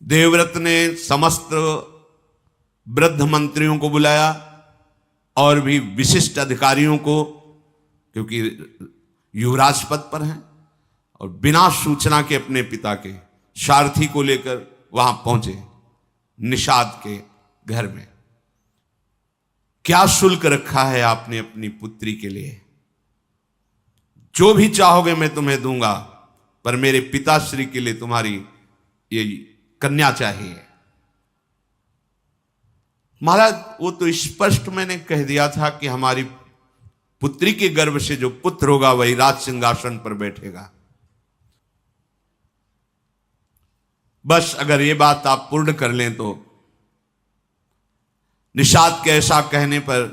देवव्रत ने समस्त वृद्ध मंत्रियों को बुलाया और भी विशिष्ट अधिकारियों को, क्योंकि युवराज पद पर हैं, और बिना सूचना के अपने पिता के सारथी को लेकर वहां पहुंचे निषाद के घर में। क्या शुल्क रखा है आपने अपनी पुत्री के लिए? जो भी चाहोगे मैं तुम्हें दूंगा, पर मेरे पिताश्री के लिए तुम्हारी ये कन्या चाहिए। महाराज, वो तो स्पष्ट मैंने कह दिया था कि हमारी पुत्री के गर्भ से जो पुत्र होगा वही राज सिंहासन पर बैठेगा। बस अगर ये बात आप पूर्ण कर लें तो निषाद के ऐसा कहने पर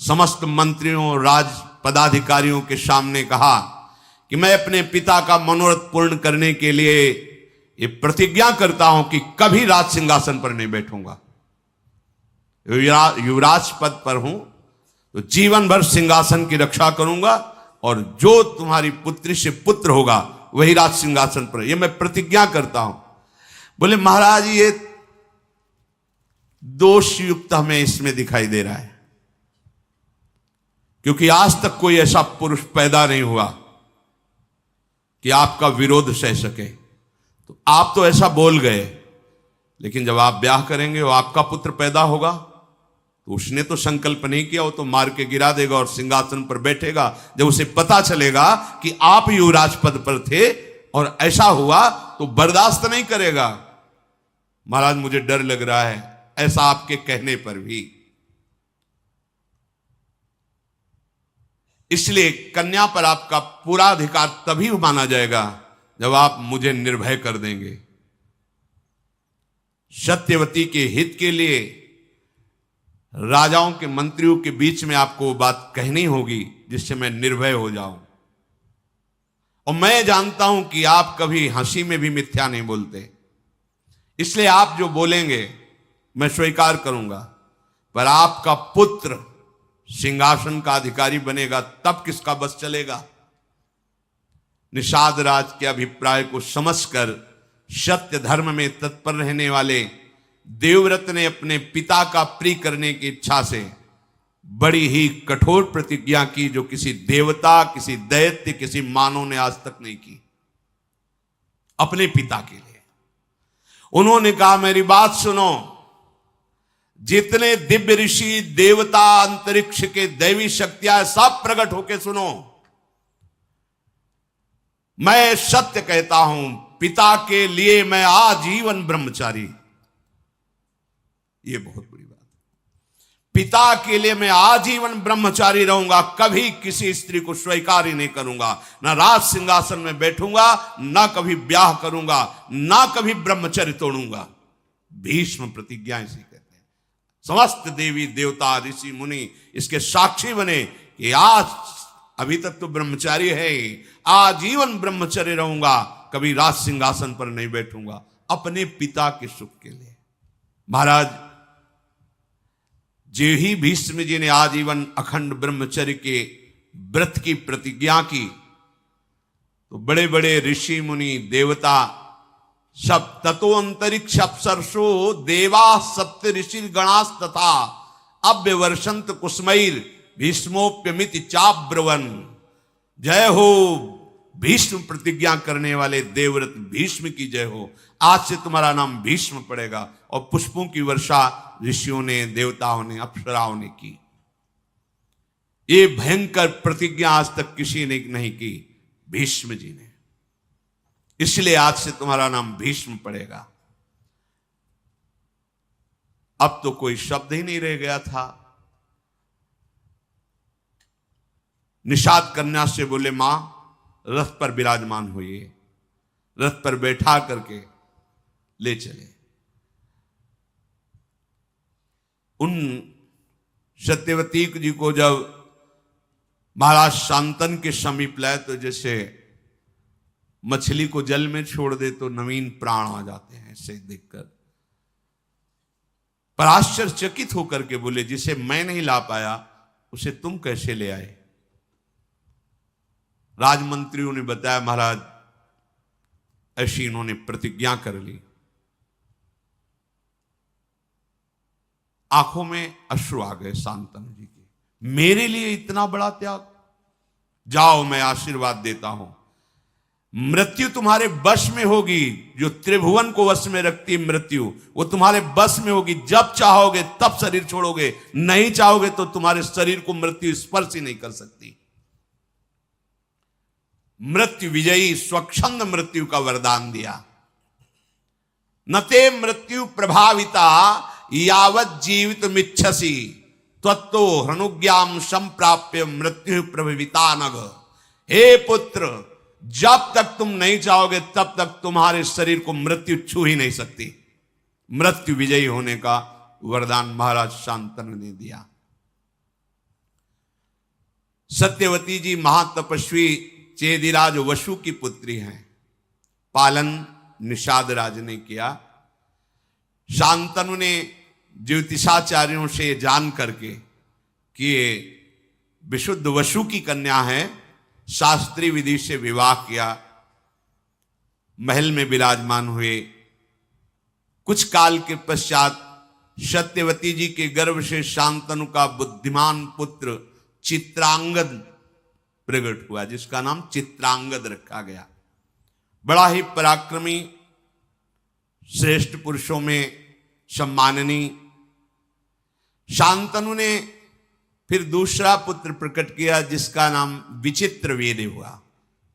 समस्त मंत्रियों और राज पदाधिकारियों के सामने कहा कि मैं अपने पिता का मनोरथ पूर्ण करने के लिए ये प्रतिज्ञा करता हूं कि कभी राज सिंहासन पर नहीं बैठूंगा। युवराज पद पर हूं तो जीवन भर सिंहासन की रक्षा करूंगा, और जो तुम्हारी पुत्री से पुत्र होगा वही राज सिंहासन पर, यह मैं प्रतिज्ञा करता हूं। बोले महाराज, ये दोषयुक्त हमें इसमें दिखाई दे रहा है, क्योंकि आज तक कोई ऐसा पुरुष पैदा नहीं हुआ कि आपका विरोध सह सके। तो आप तो ऐसा बोल गए, लेकिन जब आप ब्याह करेंगे और आपका पुत्र पैदा होगा तो उसने तो संकल्प नहीं किया, वो तो मार के गिरा देगा और सिंहासन पर बैठेगा। जब उसे पता चलेगा कि आप युवराज पद पर थे और ऐसा हुआ तो बर्दाश्त नहीं करेगा। महाराज, मुझे डर लग रहा है ऐसा आपके कहने पर भी। इसलिए कन्या पर आपका पूरा अधिकार तभी माना जाएगा जब आप मुझे निर्भय कर देंगे। सत्यवती के हित के लिए राजाओं के मंत्रियों के बीच में आपको वो बात कहनी होगी जिससे मैं निर्भय हो जाऊं। और मैं जानता हूं कि आप कभी हंसी में भी मिथ्या नहीं बोलते, इसलिए आप जो बोलेंगे मैं स्वीकार करूंगा। पर आपका पुत्र सिंहासन का अधिकारी बनेगा तब किसका बस चलेगा? निषाद राज के अभिप्राय को समझकर सत्य धर्म में तत्पर रहने वाले देवव्रत ने अपने पिता का प्रिय करने की इच्छा से बड़ी ही कठोर प्रतिज्ञा की, जो किसी देवता, किसी दैत्य, किसी मानव ने आज तक नहीं की। अपने पिता के लिए उन्होंने कहा, मेरी बात सुनो, जितने दिव्य ऋषि, देवता, अंतरिक्ष के दैवी शक्तियां सब प्रकट होके सुनो। मैं सत्य कहता हूं, पिता के लिए मैं आजीवन ब्रह्मचारी। ये बहुत बड़ी बात है। पिता के लिए मैं आजीवन ब्रह्मचारी रहूंगा, कभी किसी स्त्री को स्वीकार ही नहीं करूंगा, ना राज सिंहासन में बैठूंगा, ना कभी ब्याह करूंगा, ना कभी ब्रह्मचर्य तोड़ूंगा। भीष्म प्रतिज्ञा इसी कहते हैं। समस्त देवी देवता ऋषि मुनि इसके साक्षी बने कि आज अभी तक तो ब्रह्मचारी है, आजीवन ब्रह्मचर्य रहूंगा, कभी राज सिंहासन पर नहीं बैठूंगा, अपने पिता के सुख के लिए। महाराज, जो ही भीष्म जी ने आजीवन अखंड ब्रह्मचर्य के व्रत की प्रतिज्ञा की, तो बड़े बड़े ऋषि मुनि देवता सब, ततो अंतरिक्ष अप्सरसो देवा सप्त ऋषि गणास तथा अव्यवर्षंत कुसुमैर भीष्मोप्यमिति चाब्रवन। जय हो भीष्म प्रतिज्ञा करने वाले देवव्रत भीष्म की जय हो। आज से तुम्हारा नाम भीष्म पड़ेगा। और पुष्पों की वर्षा ऋषियों ने, देवताओं ने, अप्सराओं ने की। ये भयंकर प्रतिज्ञा आज तक किसी ने नहीं की, भीष्म जी ने। इसलिए आज से तुम्हारा नाम भीष्म पड़ेगा। अब तो कोई शब्द ही नहीं रह गया था। निषाद कन्या से बोले, मां रथ पर विराजमान होइए। रथ पर बैठा करके ले चले। उन सत्यवती जी को जब महाराज शांतन के समीप लाए तो जैसे मछली को जल में छोड़ दे तो नवीन प्राण आ जाते हैं, ऐसे देखकर। पर आश्चर्यचकित होकर के बोले, जिसे मैं नहीं ला पाया उसे तुम कैसे ले आए? राजमंत्रियों ने बताया, महाराज ऐसी इन्होंने प्रतिज्ञा कर ली आंखों में अश्रु आ गए शांतनु जी के, मेरे लिए इतना बड़ा त्याग, जाओ मैं आशीर्वाद देता हूं, मृत्यु तुम्हारे वश में होगी, जो त्रिभुवन को वश में रखती मृत्यु वो तुम्हारे वश में होगी, जब चाहोगे तब शरीर छोड़ोगे, नहीं चाहोगे तो तुम्हारे शरीर को मृत्यु स्पर्श ही नहीं कर सकती। मृत्यु विजयी स्वच्छंद मृत्यु का वरदान दिया। नते मृत्यु प्रभाविता यावत जीवित मिच्छसी त्वत्तो हनुज्ञाम संप्राप्य मृत्यु प्रभाविता नग। हे पुत्र, जब तक तुम नहीं चाहोगे तब तक तुम्हारे शरीर को मृत्यु छू ही नहीं सकती। मृत्यु विजयी होने का वरदान महाराज शांतनु ने दिया। सत्यवती जी महातपस्वी चेदिराज वसु की पुत्री हैं। पालन निषाद राज ने किया। शांतनु ने ज्योतिषाचार्यों से जान करके कि ये विशुद्ध वसु की कन्या है, शास्त्रीय विधि से विवाह किया, महल में विराजमान हुए। कुछ काल के पश्चात सत्यवती जी के गर्भ से शांतनु का बुद्धिमान पुत्र चित्रांगद प्रकट हुआ, जिसका नाम चित्रांगद रखा गया। बड़ा ही पराक्रमी, श्रेष्ठ पुरुषों में सम्माननीय। शांतनु ने फिर दूसरा पुत्र प्रकट किया, जिसका नाम विचित्रवीर्य हुआ।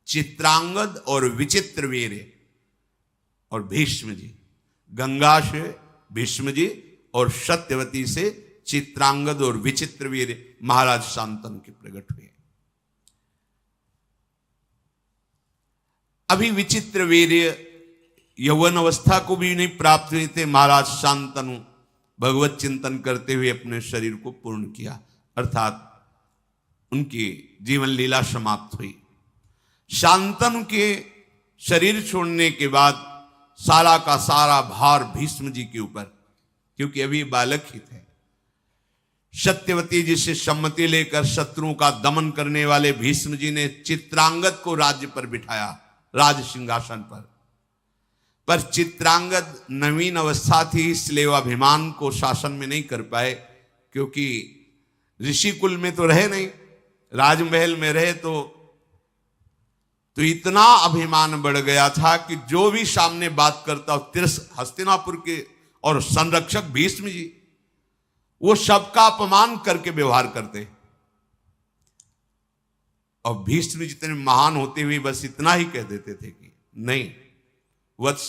चित्रांगद और विचित्रवीर्य और भीष्म जी, गंगा से भीष्म जी और सत्यवती से चित्रांगद और विचित्रवीर्य महाराज शांतनु के प्रकट हुए। अभी विचित्रवीर्य यौवन अवस्था को भी नहीं प्राप्त हुए थे। महाराज शांतनु भगवत चिंतन करते हुए अपने शरीर को पूर्ण किया, अर्थात उनकी जीवन लीला समाप्त हुई। शांतनु के शरीर छोड़ने के बाद सारा का सारा भार भीष्म जी के ऊपर, क्योंकि अभी बालक ही थे। सत्यवती जी से सम्मति लेकर शत्रुओं का दमन करने वाले भीष्म जी ने चित्रांगद को राज्य पर बिठाया, राज सिंहासन पर चित्रांगद नवीन अवस्था थी, इसलिए वह अभिमान को शासन में नहीं कर पाए, क्योंकि ऋषि कुल में तो रहे नहीं, राजमहल में रहे तो इतना अभिमान बढ़ गया था कि जो भी सामने बात करता, हस्तिनापुर के और संरक्षक भीष्म जी, वो सबका अपमान करके व्यवहार करते। और भीष्म जितने महान होते हुए बस इतना ही कह देते थे कि नहीं, वत्स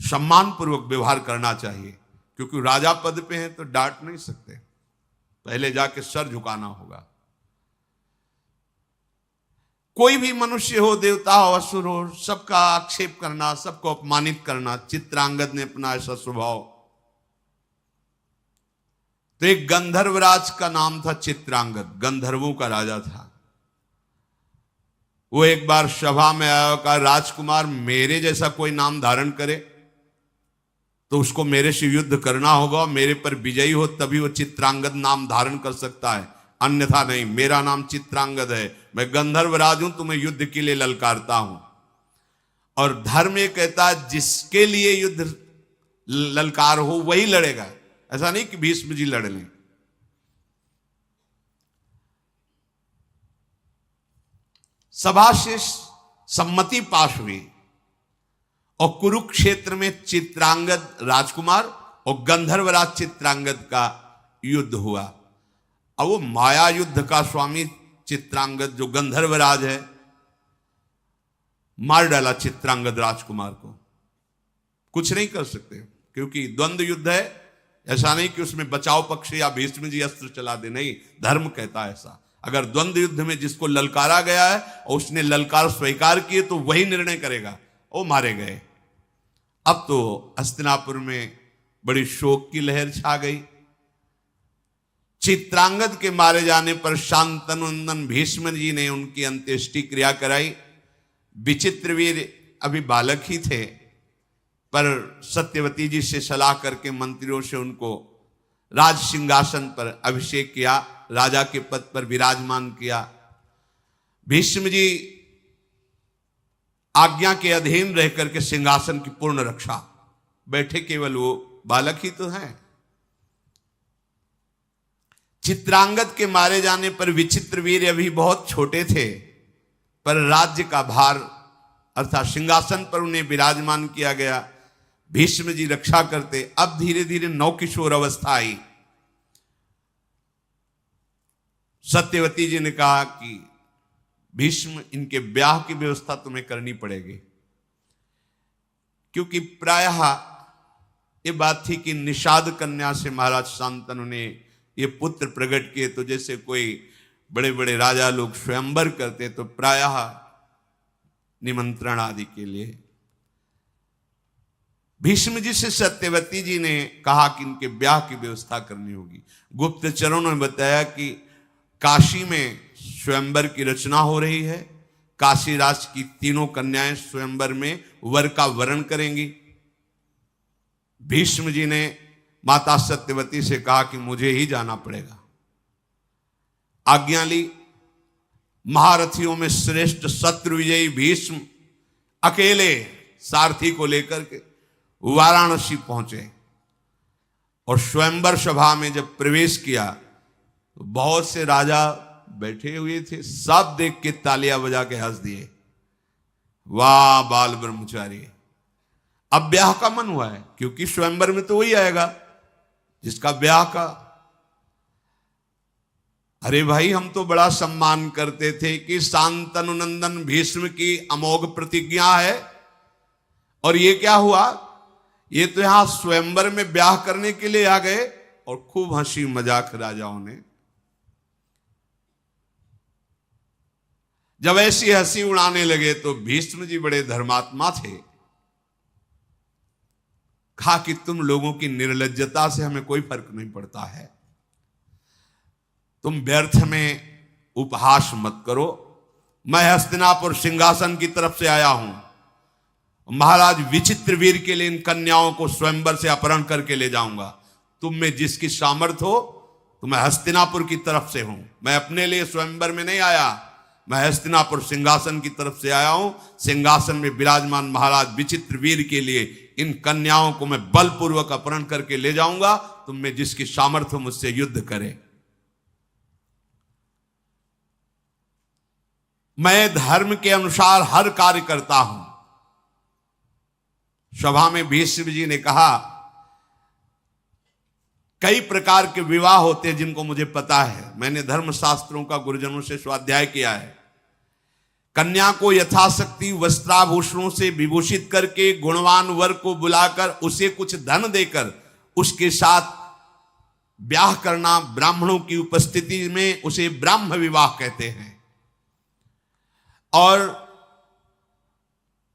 सम्मान पूर्वक व्यवहार करना चाहिए, क्योंकि राजा पद पे हैं तो डांट नहीं सकते, पहले जाके सर झुकाना होगा। कोई भी मनुष्य हो, देवता हो, असुर हो, सबका आक्षेप करना, सबको अपमानित करना, चित्रांगद ने अपना ऐसा स्वभाव। तो एक गंधर्वराज का नाम था चित्रांगद, गंधर्वों का राजा था। वो एक बार सभा में आया, कहा राजकुमार मेरे जैसा कोई नाम धारण करे तो उसको मेरे से युद्ध करना होगा, मेरे पर विजयी हो तभी वो चित्रांगद नाम धारण कर सकता है, अन्यथा नहीं। मेरा नाम चित्रांगद है, मैं गंधर्वराज हूं, तुम्हें युद्ध के लिए ललकारता हूं। और धर्म ये कहता है जिसके लिए युद्ध ललकार हो वही लड़ेगा, ऐसा नहीं कि भीष्म जी लड़ लें। सभा से सम्मति पास हुई और कुरुक्षेत्र में चित्रांगद राजकुमार और गंधर्वराज चित्रांगद का युद्ध हुआ। अब वो माया युद्ध का स्वामी चित्रांगद, जो गंधर्वराज है, मार डाला चित्रांगद राजकुमार को। कुछ नहीं कर सकते, क्योंकि द्वंद्व युद्ध है। ऐसा नहीं कि उसमें बचाव पक्ष या भीष्म जी अस्त्र चला दे, नहीं, धर्म कहता है ऐसा। अगर द्वंद्व युद्ध में जिसको ललकारा गया है और उसने ललकार स्वीकार किए तो वही निर्णय करेगा, वो मारे गए। अब तो हस्तिनापुर में बड़ी शोक की लहर छा गई। चित्रांगद के मारे जाने पर शांतनुनंदन भीष्म जी ने उनकी अंत्येष्टि क्रिया कराई। विचित्रवीर अभी बालक ही थे, पर सत्यवती जी से सलाह करके मंत्रियों से उनको राज सिंहासन पर अभिषेक किया, राजा के पद पर विराजमान किया। भीष्म जी आज्ञा के अधीन रह करके सिंहासन की पूर्ण रक्षा, बैठे केवल वो बालक ही तो हैं। चित्रांगद के मारे जाने पर विचित्रवीर्य अभी बहुत छोटे थे, पर राज्य का भार अर्थात सिंहासन पर उन्हें विराजमान किया गया। भीष्म जी रक्षा करते। अब धीरे धीरे नवकिशोर अवस्था आई। सत्यवती जी ने कहा कि भीष्म, इनके ब्याह की व्यवस्था तुम्हें करनी पड़ेगी, क्योंकि प्रायः ये बात थी कि निषाद कन्या से महाराज शांतनु ने ये पुत्र प्रकट किए, तो जैसे कोई बड़े बड़े राजा लोग स्वयंवर करते तो प्रायः निमंत्रण आदि के लिए। भीष्म जी से सत्यवती जी ने कहा कि इनके ब्याह की व्यवस्था करनी होगी। गुप्तचरों ने बताया कि काशी में स्वयंवर की रचना हो रही है। काशी राज की तीनों कन्याएं स्वयंवर में वर का वरण करेंगी। भीष्म जी ने माता सत्यवती से कहा कि मुझे ही जाना पड़ेगा। आज्ञा ली। महारथियों में श्रेष्ठ शत्रु विजयी भीष्म अकेले सारथी को लेकर के वाराणसी पहुंचे और स्वयंवर सभा में जब प्रवेश किया तो बहुत से राजा बैठे हुए थे। सब देख के तालियां बजा के हंस दिए, वाह बाल ब्रह्मचारी, अब ब्याह का मन हुआ है, क्योंकि स्वयंवर में तो वही आएगा जिसका ब्याह का। अरे भाई, हम तो बड़ा सम्मान करते थे कि शांतनु नंदन भीष्म की अमोघ प्रतिज्ञा है, और ये क्या हुआ? ये तो यहां स्वयंवर में ब्याह करने के लिए आ गए। और खूब हंसी मजाक राजाओं ने। जब ऐसी हंसी उड़ाने लगे तो भीष्म जी बड़े धर्मात्मा थे। कहा कि तुम लोगों की निर्लज्जता से हमें कोई फर्क नहीं पड़ता है, तुम व्यर्थ में उपहास मत करो। मैं हस्तिनापुर सिंहासन की तरफ से आया हूं। महाराज विचित्रवीर के लिए इन कन्याओं को स्वयंवर से अपहरण करके ले जाऊंगा। तुम में जिसकी सामर्थ्य हो, तो मैं हस्तिनापुर की तरफ से हूं। मैं अपने लिए स्वयंवर में नहीं आया, मैं हस्तिनापुर सिंहासन की तरफ से आया हूं। सिंहासन में विराजमान महाराज विचित्रवीर के लिए इन कन्याओं को मैं बलपूर्वक अपहरण करके ले जाऊंगा। तुम में जिसकी सामर्थ्य हो, मुझसे युद्ध करे। मैं धर्म के अनुसार हर कार्य करता हूं। सभा में भीष्म जी ने कहा, कई प्रकार के विवाह होते हैं जिनको मुझे पता है, मैंने धर्मशास्त्रों का गुरुजनों से स्वाध्याय किया है। कन्या को यथाशक्ति वस्त्राभूषणों से विभूषित करके गुणवान वर को बुलाकर उसे कुछ धन देकर उसके साथ ब्याह करना, ब्राह्मणों की उपस्थिति में, उसे ब्राह्म विवाह कहते हैं। और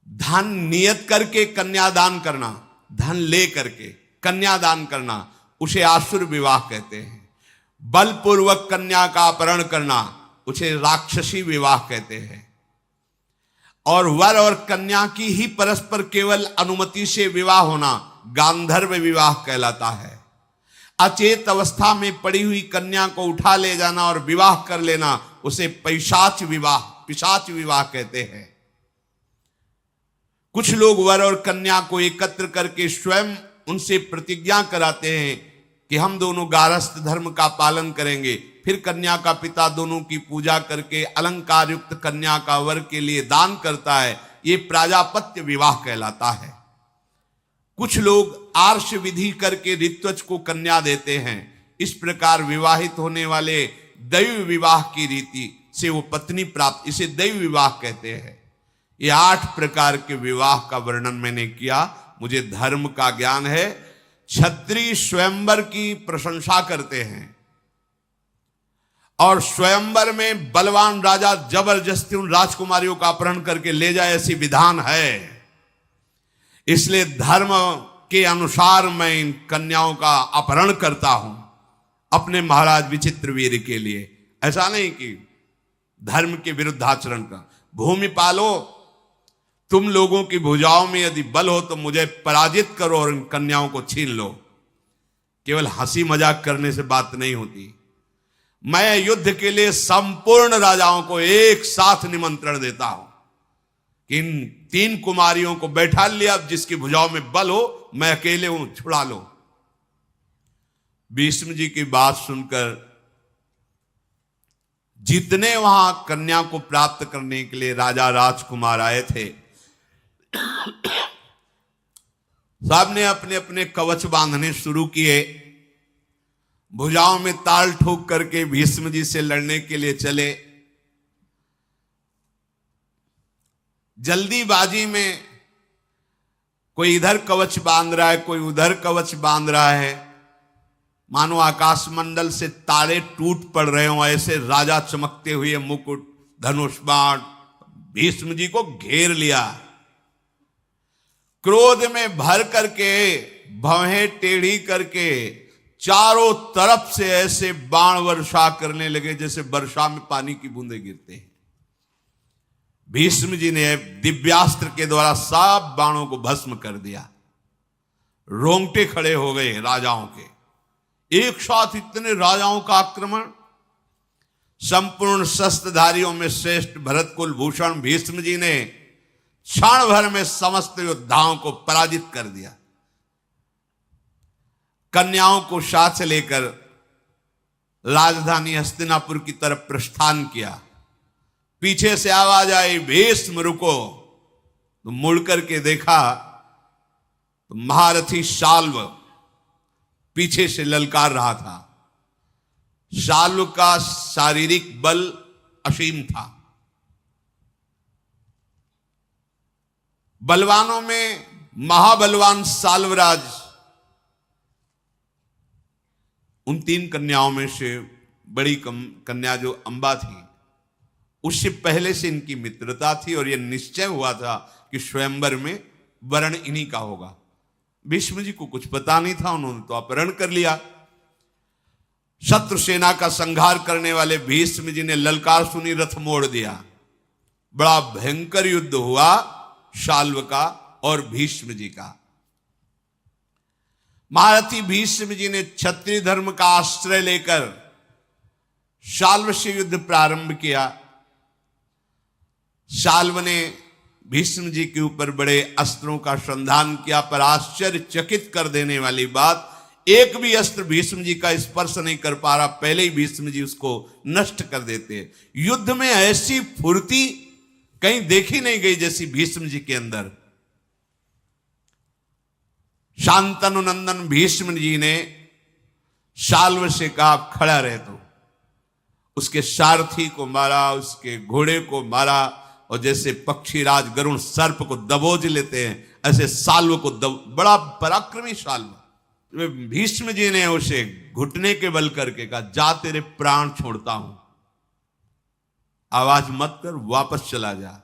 धन नियत करके कन्यादान करना, धन ले करके कन्यादान करना, उसे आसुर विवाह कहते हैं। बलपूर्वक कन्या का अपहरण करना, उसे राक्षसी विवाह कहते हैं। और वर और कन्या की ही परस्पर केवल अनुमति से विवाह होना गांधर्व विवाह कहलाता है। अचेत अवस्था में पड़ी हुई कन्या को उठा ले जाना और विवाह कर लेना, उसे पिशाच विवाह कहते हैं। कुछ लोग वर और कन्या को एकत्र करके स्वयं उनसे प्रतिज्ञा कराते हैं कि हम दोनों गारस्थ धर्म का पालन करेंगे। फिर कन्या का पिता दोनों की पूजा करके अलंकार युक्त कन्या का वर के लिए दान करता है। ये प्राजापत्य विवाह कहलाता है। कुछ लोग आर्ष विधि करके ऋत्वज को कन्या देते हैं। इस प्रकार विवाहित होने वाले दैव विवाह की रीति से वो पत्नी प्राप्त, इसे दैव विवाह कहते हैं। ये 8 प्रकार के विवाह का वर्णन मैंने किया। मुझे धर्म का ज्ञान है। क्षत्रिय स्वयंवर की प्रशंसा करते हैं और स्वयंवर में बलवान राजा जबरदस्ती उन राजकुमारियों का अपहरण करके ले जाए, ऐसी विधान है। इसलिए धर्म के अनुसार मैं इन कन्याओं का अपहरण करता हूं अपने महाराज विचित्रवीर के लिए। ऐसा नहीं कि धर्म के विरुद्ध आचरण का। भूमि पालो, तुम लोगों की भुजाओं में यदि बल हो तो मुझे पराजित करो और इन कन्याओं को छीन लो। केवल हंसी मजाक करने से बात नहीं होती। मैं युद्ध के लिए संपूर्ण राजाओं को एक साथ निमंत्रण देता हूं कि इन 3 कुमारियों को बैठा लिया, अब जिसकी भुजाओं में बल हो, मैं अकेले हूं, छुड़ा लो। भीष्म जी की बात सुनकर जितने वहां कन्या को प्राप्त करने के लिए राजा राजकुमार आए थे, सबने अपने अपने कवच बांधने शुरू किए। भुजाओं में ताल ठोक करके भीष्म जी से लड़ने के लिए चले। जल्दीबाजी में कोई इधर कवच बांध रहा है, कोई उधर कवच बांध रहा है, मानो आकाश मंडल से तारे टूट पड़ रहे हो, ऐसे राजा चमकते हुए मुकुट, धनुष बाण भीष्म जी को घेर लिया। क्रोध में भर करके, भवें टेढ़ी करके चारों तरफ से ऐसे बाण वर्षा करने लगे जैसे वर्षा में पानी की बूंदें गिरते हैं। भीष्म जी ने दिव्यास्त्र के द्वारा सब बाणों को भस्म कर दिया। रोंगटे खड़े हो गए राजाओं के। एक साथ इतने राजाओं का आक्रमण। संपूर्ण शस्त्रधारियों में श्रेष्ठ भरत कुल भूषण भीष्म जी ने क्षण भर में समस्त योद्धाओं को पराजित कर दिया। कन्याओं को साथ लेकर राजधानी हस्तिनापुर की तरफ प्रस्थान किया। पीछे से आवाज आई, भीष्म रुको। तो मुड़ करके देखा तो महारथी शाल्व पीछे से ललकार रहा था। शाल्व का शारीरिक बल असीम था। बलवानों में महाबलवान साल्वराज उन 3 कन्याओं में से बड़ी कन्या जो अंबा थी, उससे पहले से इनकी मित्रता थी और यह निश्चय हुआ था कि स्वयंवर में वरण इन्हीं का होगा। भीष्म जी को कुछ पता नहीं था, उन्होंने तो अपहरण कर लिया। शत्रु सेना का संहार करने वाले भीष्म जी ने ललकार सुनी, रथ मोड़ दिया। बड़ा भयंकर युद्ध हुआ शाल्व का और भीष्म जी का। महारथी भीष्म जी ने क्षत्रिय धर्म का आश्रय लेकर शाल्व से युद्ध प्रारंभ किया। शाल्व ने भीष्म जी के ऊपर बड़े अस्त्रों का संधान किया, पर आश्चर्यचकित कर देने वाली बात, एक भी अस्त्र भीष्म जी का स्पर्श नहीं कर पा रहा, पहले ही भीष्म जी उसको नष्ट कर देते। युद्ध में ऐसी फुर्ती कहीं देखी नहीं गई जैसी भीष्म जी के अंदर। शांतनु नंदन भीष्म जी ने शाल्व से कहा, खड़ा रहे। तो उसके सारथी को मारा, उसके घोड़े को मारा, और जैसे पक्षीराज गरुण सर्प को दबोच लेते हैं, ऐसे शाल्व को बड़ा पराक्रमी शाल्व। भीष्म जी ने उसे घुटने के बल करके कहा, जा तेरे प्राण छोड़ता हूं, आवाज मत कर, वापस चला जा।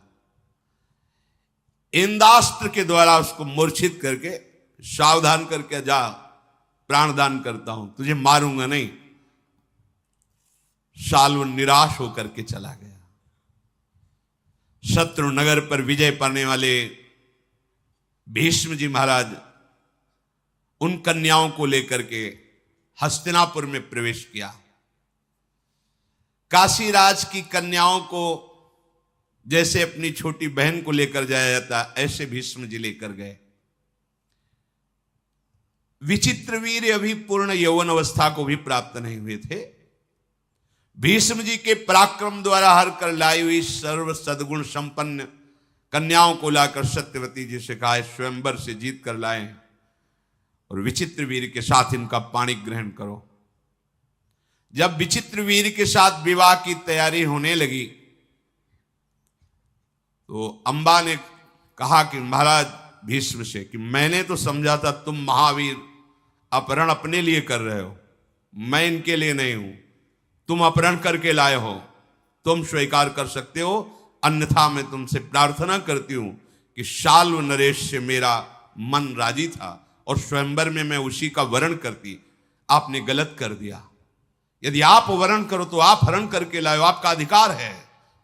इंदास्त्र के द्वारा उसको मूर्छित करके सावधान करके, जा प्राणदान करता हूं, तुझे मारूंगा नहीं। शाल्व निराश होकर के चला गया। शत्रु नगर पर विजय पाने वाले भीष्म जी महाराज उन कन्याओं को लेकर के हस्तिनापुर में प्रवेश किया। काशीराज की कन्याओं को जैसे अपनी छोटी बहन को लेकर जाया जाता, ऐसे भीष्म जी लेकर गए। विचित्रवीर्य अभी पूर्ण यौवन अवस्था को भी प्राप्त नहीं हुए थे। भीष्म जी के पराक्रम द्वारा हर कर लाई हुई सर्व सद्गुण संपन्न कन्याओं को लाकर सत्यवती जी से कहा, स्वयंवर से जीत कर लाए और विचित्रवीर्य के साथ इनका पाणी ग्रहण करो। जब विचित्रवीर्य के साथ विवाह की तैयारी होने लगी तो अंबा ने कहा कि महाराज भीष्म से कि मैंने तो समझा था तुम महावीर अपहरण अपने लिए कर रहे हो, मैं इनके लिए नहीं हूं। तुम अपहरण करके लाए हो, तुम स्वीकार कर सकते हो, अन्यथा मैं तुमसे प्रार्थना करती हूं कि शाल्व नरेश से मेरा मन राजी था और स्वयंवर में मैं उसी का वरण करती। आपने गलत कर दिया। यदि आप वरण करो तो आप हरण करके लाओ, आपका अधिकार है।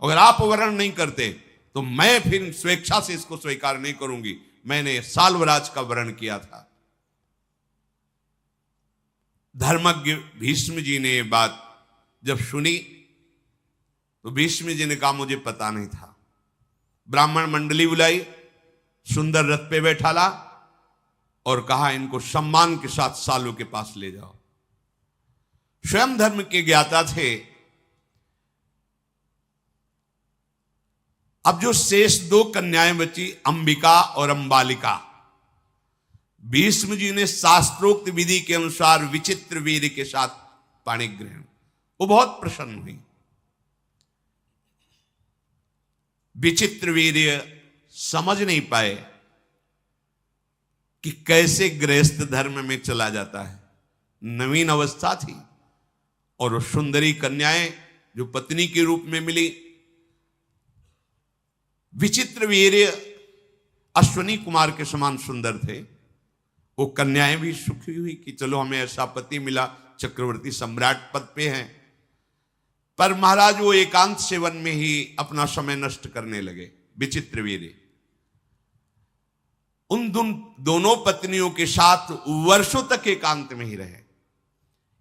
अगर आप वरण नहीं करते तो मैं फिर स्वेच्छा से इसको स्वीकार नहीं करूंगी। मैंने साल्वराज का वरण किया था। धर्मज्ञ भीष्म जी ने ये बात जब सुनी तो भीष्म जी ने कहा, मुझे पता नहीं था। ब्राह्मण मंडली बुलाई, सुंदर रथ पे बैठाला और कहा, इनको सम्मान के साथ सालों के पास ले जाओ। स्वयं धर्म के ज्ञाता थे, अब जो शेष दो कन्याएं बची, अंबिका और अंबालिका, भीष्म जी ने शास्त्रोक्त विधि के अनुसार विचित्र वीर के साथ पाणी ग्रहण, वो बहुत प्रसन्न हुई। विचित्र वीर्य समझ नहीं पाए कि कैसे गृहस्थ धर्म में चला जाता है। नवीन अवस्था थी और वो सुंदरी कन्याएं जो पत्नी के रूप में मिली, विचित्र वीर्य अश्विनी कुमार के समान सुंदर थे। वो कन्याएं भी सुखी हुई कि चलो हमें ऐसा पति मिला, चक्रवर्ती सम्राट पद पे हैं। पर महाराज वो एकांत सेवन में ही अपना समय नष्ट करने लगे। विचित्र वीर्य उन दोनों पत्नियों के साथ वर्षों तक एकांत में ही रहे।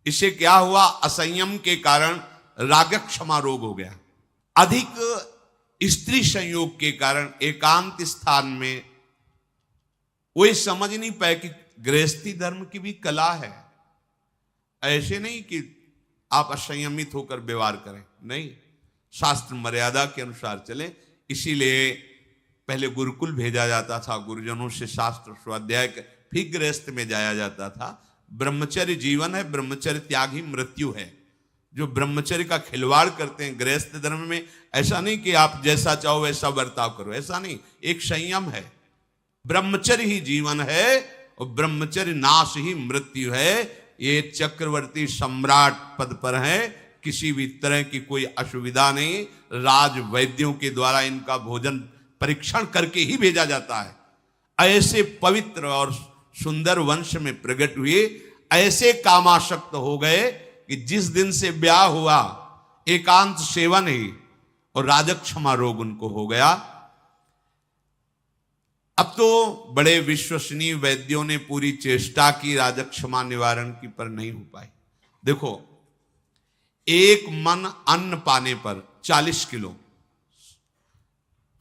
इससे क्या हुआ, असंयम के कारण रागक्षमा रोग हो गया। अधिक स्त्री संयोग के कारण एकांत स्थान में वो ये समझ नहीं पाए कि गृहस्थी धर्म की भी कला है। ऐसे नहीं कि आप असंयमित होकर व्यवहार करें, नहीं, शास्त्र मर्यादा के अनुसार चले। इसीलिए पहले गुरुकुल भेजा जाता था, गुरुजनों से शास्त्र स्वाध्याय, फिर गृहस्थ में जाया जाता था। ब्रह्मचर्य जीवन है, ब्रह्मचर्य त्याग ही मृत्यु है। जो ब्रह्मचर्य का खिलवाड़ करते हैं गृहस्थ धर्म में, ऐसा नहीं कि आप जैसा चाहो वैसा बर्ताव करो, ऐसा नहीं, एक संयम है। ब्रह्मचर्य ही जीवन है और ब्रह्मचर्य नाश ही मृत्यु है। ये चक्रवर्ती सम्राट पद पर है, किसी भी तरह की कोई असुविधा नहीं। राज वैद्यों के द्वारा इनका भोजन परीक्षण करके ही भेजा जाता है। ऐसे पवित्र और सुंदर वंश में प्रकट हुए, ऐसे कामासक्त हो गए कि जिस दिन से ब्याह हुआ एकांत सेवन ही और राजक्षमा रोग उनको हो गया। अब तो बड़े विश्वसनीय वैद्यों ने पूरी चेष्टा की राजक्षमा निवारण की, पर नहीं हो पाई। देखो, एक मन अन्न पाने पर 40 किलो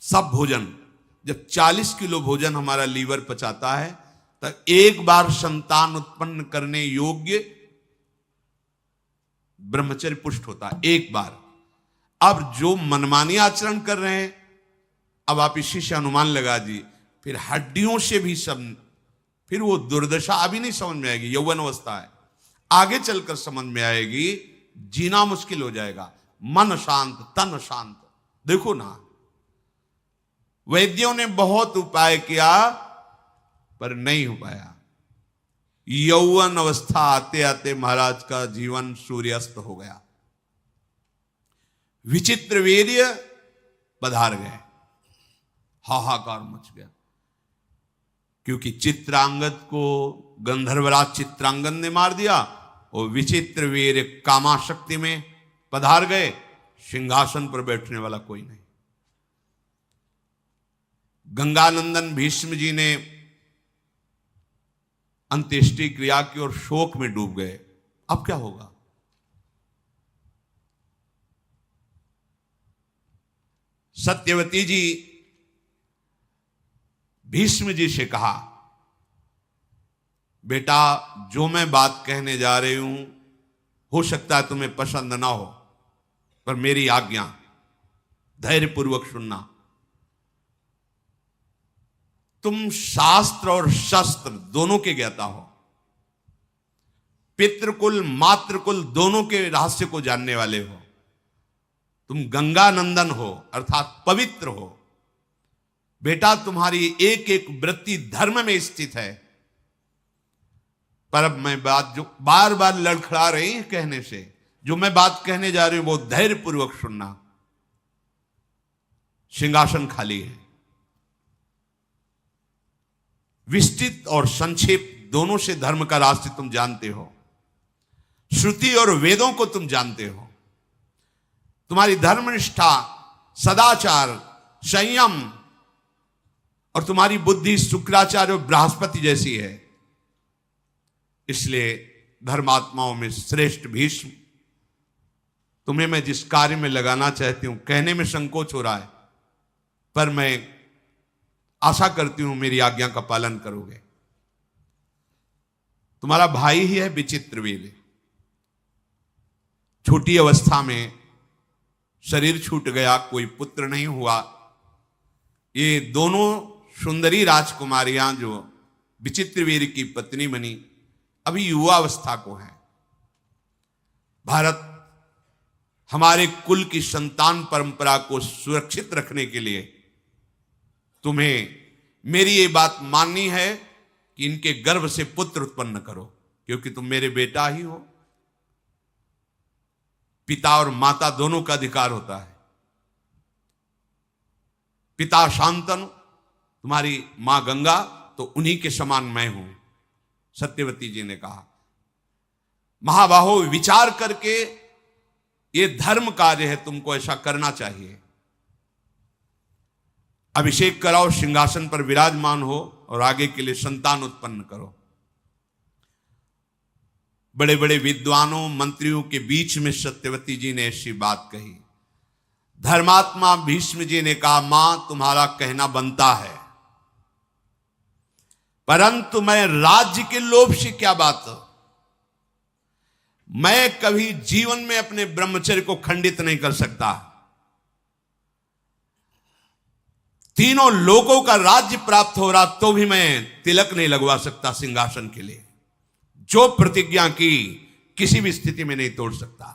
सब भोजन, जब 40 किलो भोजन हमारा लीवर पचाता है तो एक बार संतान उत्पन्न करने योग्य ब्रह्मचर्य पुष्ट होता है, एक बार। अब जो मनमानी आचरण कर रहे हैं, अब आप इसी से अनुमान लगा दी, फिर हड्डियों से भी सब, फिर वो दुर्दशा अभी नहीं समझ में आएगी, यौवन अवस्था है, आगे चलकर समझ में आएगी, जीना मुश्किल हो जाएगा। मन शांत तन शांत। देखो ना, वैद्यों ने बहुत उपाय किया पर नहीं हो पाया। यौवन अवस्था आते आते महाराज का जीवन सूर्यास्त हो गया। विचित्र वीर्य पधार गए, हाहाकार मच गया, क्योंकि चित्रांगद को गंधर्वराज चित्रांगद ने मार दिया और विचित्र वीर्य कामाशक्ति में पधार गए। सिंहासन पर बैठने वाला कोई नहीं। गंगानंदन भीष्म जी ने अंत्येष्टि क्रिया की और शोक में डूब गए। अब क्या होगा? सत्यवती जी भीष्म जी से कहा, बेटा जो मैं बात कहने जा रही हूं हो सकता है तुम्हें पसंद ना हो, पर मेरी आज्ञा, धैर्यपूर्वक सुनना। तुम शास्त्र और शस्त्र दोनों के ज्ञाता हो, पितृकुल मातृकुल दोनों के रहस्य को जानने वाले हो। तुम गंगा नंदन हो अर्थात पवित्र हो। बेटा तुम्हारी एक एक वृत्ति धर्म में स्थित है। पर अब मैं बात जो बार बार लड़खड़ा रही है कहने से, जो मैं बात कहने जा रही हूं वो धैर्यपूर्वक सुनना। सिंहासन खाली है। विस्तृत और संक्षेप दोनों से धर्म का रास्ते तुम जानते हो। श्रुति और वेदों को तुम जानते हो। तुम्हारी धर्मनिष्ठा, सदाचार, संयम और तुम्हारी बुद्धि शुक्राचार्य और बृहस्पति जैसी है। इसलिए धर्मात्माओं में श्रेष्ठ भीष्म, तुम्हें मैं जिस कार्य में लगाना चाहती हूं, कहने में संकोच हो रहा है, पर मैं आशा करती हूं मेरी आज्ञा का पालन करोगे। तुम्हारा भाई ही है विचित्र वीर्य। छोटी अवस्था में शरीर छूट गया, कोई पुत्र नहीं हुआ, ये दोनों सुंदरी राजकुमारियां जो विचित्रवीर की पत्नी बनी, अभी युवावस्था को है। भारत हमारे कुल की संतान परंपरा को सुरक्षित रखने के लिए तुम्हें मेरी ये बात माननी है कि इनके गर्भ से पुत्र उत्पन्न करो, क्योंकि तुम मेरे बेटा ही हो। पिता और माता दोनों का अधिकार होता है। पिता शांतनु, तुम्हारी मां गंगा, तो उन्हीं के समान मैं हूं। सत्यवती जी ने कहा, महाबाहो विचार करके ये धर्म कार्य है, तुमको ऐसा करना चाहिए। अभिषेक कराओ, सिंहासन पर विराजमान हो और आगे के लिए संतान उत्पन्न करो। बड़े बड़े विद्वानों मंत्रियों के बीच में सत्यवती जी ने ऐसी बात कही। धर्मात्मा भीष्म जी ने कहा, मां तुम्हारा कहना बनता है, परंतु मैं राज्य के लोभ से क्या बात, मैं कभी जीवन में अपने ब्रह्मचर्य को खंडित नहीं कर सकता। तीनों लोगों का राज्य प्राप्त हो रहा तो भी मैं तिलक नहीं लगवा सकता सिंहासन के लिए। जो प्रतिज्ञा की किसी भी स्थिति में नहीं तोड़ सकता।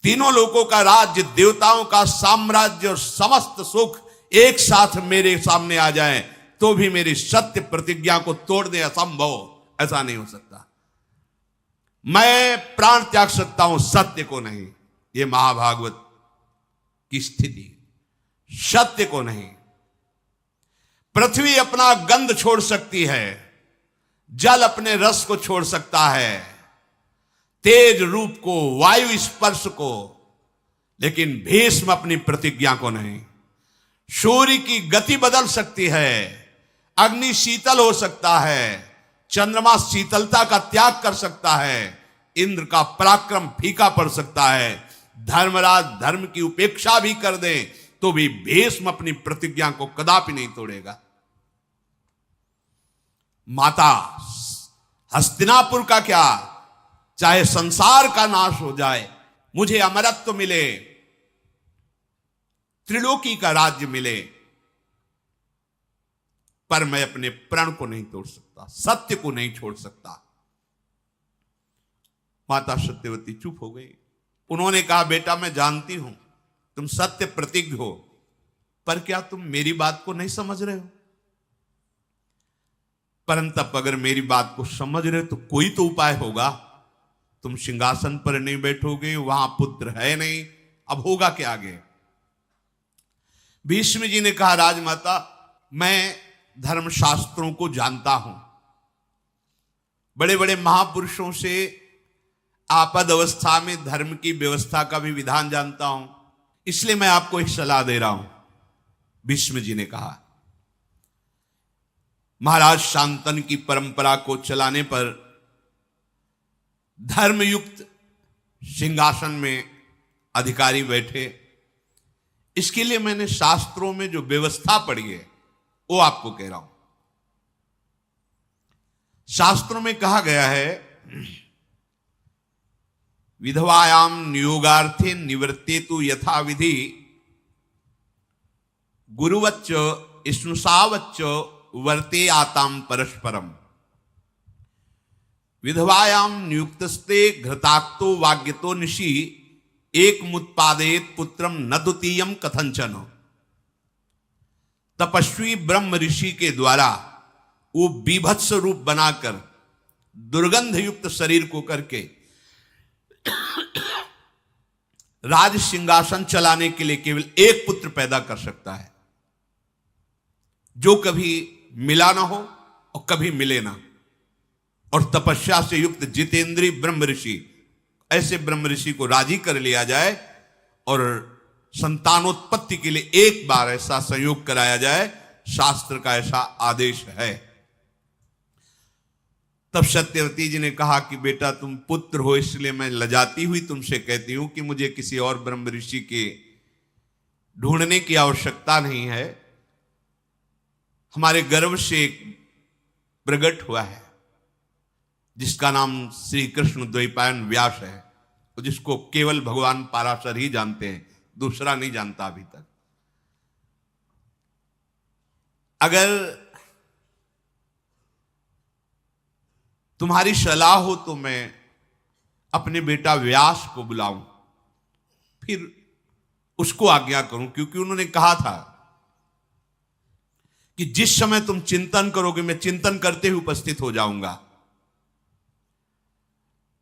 तीनों लोगों का राज्य, देवताओं का साम्राज्य और समस्त सुख एक साथ मेरे सामने आ जाए तो भी मेरी सत्य प्रतिज्ञा को तोड़ दे असंभव, ऐसा नहीं हो सकता। मैं प्राण त्याग सकता हूं, सत्य को नहीं। यह महाभागवत की स्थिति, सत्य को नहीं। पृथ्वी अपना गंध छोड़ सकती है, जल अपने रस को छोड़ सकता है, तेज रूप को, वायु स्पर्श को, लेकिन भीष्म अपनी प्रतिज्ञा को नहीं। सूर्य की गति बदल सकती है, अग्नि शीतल हो सकता है, चंद्रमा शीतलता का त्याग कर सकता है, इंद्र का पराक्रम फीका पड़ सकता है, धर्मराज धर्म की उपेक्षा भी कर दे तो भी भीष्म अपनी प्रतिज्ञा को कदापि नहीं तोड़ेगा। माता हस्तिनापुर का क्या, चाहे संसार का नाश हो जाए, मुझे अमरत्व मिले, त्रिलोकी का राज्य मिले, पर मैं अपने प्रण को नहीं तोड़ सकता, सत्य को नहीं छोड़ सकता। माता सत्यवती चुप हो गई। उन्होंने कहा, बेटा मैं जानती हूं तुम सत्य प्रतिज्ञ हो, पर क्या तुम मेरी बात को नहीं समझ रहे हो? परंतु अगर मेरी बात को समझ रहे हो तो कोई तो उपाय होगा। तुम सिंहासन पर नहीं बैठोगे, वहां पुत्र है नहीं, अब होगा क्या आगे? भीष्म जी ने कहा, राजमाता मैं धर्मशास्त्रों को जानता हूं, बड़े बड़े महापुरुषों से आपद अवस्था में धर्म की व्यवस्था का भी विधान जानता हूं, इसलिए मैं आपको एक सलाह दे रहा हूं। भीष्म जी ने कहा, महाराज शांतनु की परंपरा को चलाने पर धर्मयुक्त सिंहासन में अधिकारी बैठे, इसके लिए मैंने शास्त्रों में जो व्यवस्था पढ़ी है वो आपको कह रहा हूं। शास्त्रों में कहा गया है, विधवायाम नियोगार्थे निवृत्तेतु यथा विधि गुरुवच्च स्नुषावच्च वर्ते आताम परस्परम। विधवायाम नियुक्तस्ते घृताक्तो वाग्यतो निशि एक मुत्पादेत पुत्रम न द्वितीयम कथंचन। तपस्वी ब्रह्म ऋषि के द्वारा वो बीभत्स रूप बनाकर दुर्गंध युक्त शरीर को करके राज सिंहासन चलाने के लिए केवल एक पुत्र पैदा कर सकता है, जो कभी मिला ना हो और कभी मिले ना। और तपस्या से युक्त जितेंद्रीय ब्रह्म ऋषि, ऐसे ब्रह्म ऋषि को राजी कर लिया जाए और संतानोत्पत्ति के लिए एक बार ऐसा संयोग कराया जाए, शास्त्र का ऐसा आदेश है। तब सत्यवती जी ने कहा कि बेटा तुम पुत्र हो, इसलिए मैं लजाती हुई तुमसे कहती हूं कि मुझे किसी और ब्रह्म ऋषि के ढूंढने की आवश्यकता नहीं है। हमारे गर्भ से एक प्रकट हुआ है जिसका नाम श्री कृष्ण द्वैपायन व्यास है, जिसको केवल भगवान पाराशर ही जानते हैं, दूसरा नहीं जानता अभी तक। अगर तुम्हारी सलाह हो तो मैं अपने बेटा व्यास को बुलाऊं, फिर उसको आज्ञा करूं, क्योंकि उन्होंने कहा था कि जिस समय तुम चिंतन करोगे मैं चिंतन करते हुए उपस्थित हो जाऊंगा।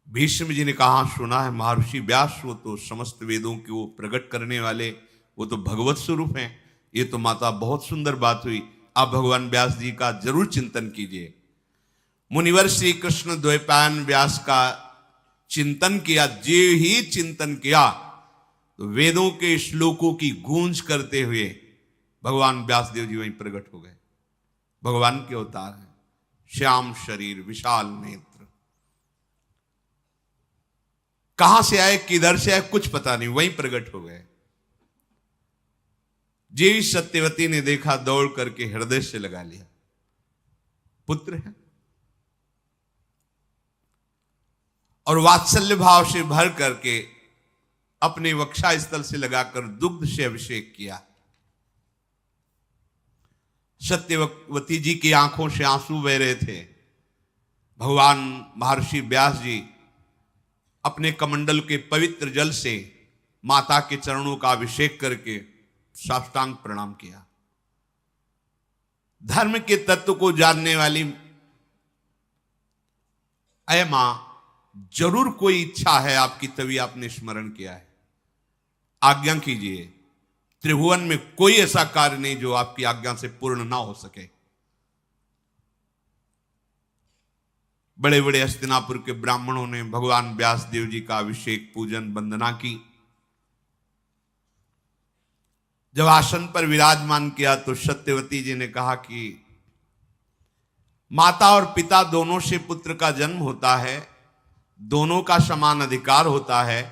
भीष्म जी ने कहा, सुना है महर्षि व्यास वो तो समस्त वेदों के वो प्रकट करने वाले, वो तो भगवत स्वरूप हैं। ये तो माता बहुत सुंदर बात हुई, आप भगवान व्यास जी का जरूर चिंतन कीजिए। मुनिवर श्री कृष्ण द्वैपायन व्यास का चिंतन किया। जे ही चिंतन किया तो वेदों के श्लोकों की गूंज करते हुए भगवान व्यासदेव जी वहीं प्रकट हो गए। भगवान के अवतार हैं, श्याम शरीर विशाल नेत्र। कहां से आए किधर से आए कुछ पता नहीं, वहीं प्रकट हो गए। जी सत्यवती ने देखा, दौड़ करके हृदय से लगा लिया, पुत्र है। और वात्सल्य भाव से भर करके अपने वक्षा स्थल से लगाकर दुग्ध से अभिषेक किया। सत्यवती जी की आंखों से आंसू बह रहे थे। भगवान महर्षि व्यास जी अपने कमंडल के पवित्र जल से माता के चरणों का अभिषेक करके साष्टांग प्रणाम किया। धर्म के तत्व को जानने वाली अय मां, जरूर कोई इच्छा है आपकी, तभी आपने स्मरण किया है, आज्ञा कीजिए। त्रिभुवन में कोई ऐसा कार्य नहीं जो आपकी आज्ञा से पूर्ण ना हो सके। बड़े बड़े हस्तिनापुर के ब्राह्मणों ने भगवान व्यासदेव जी का अभिषेक पूजन वंदना की। जब आसन पर विराजमान किया तो सत्यवती जी ने कहा कि माता और पिता दोनों से पुत्र का जन्म होता है, दोनों का समान अधिकार होता है,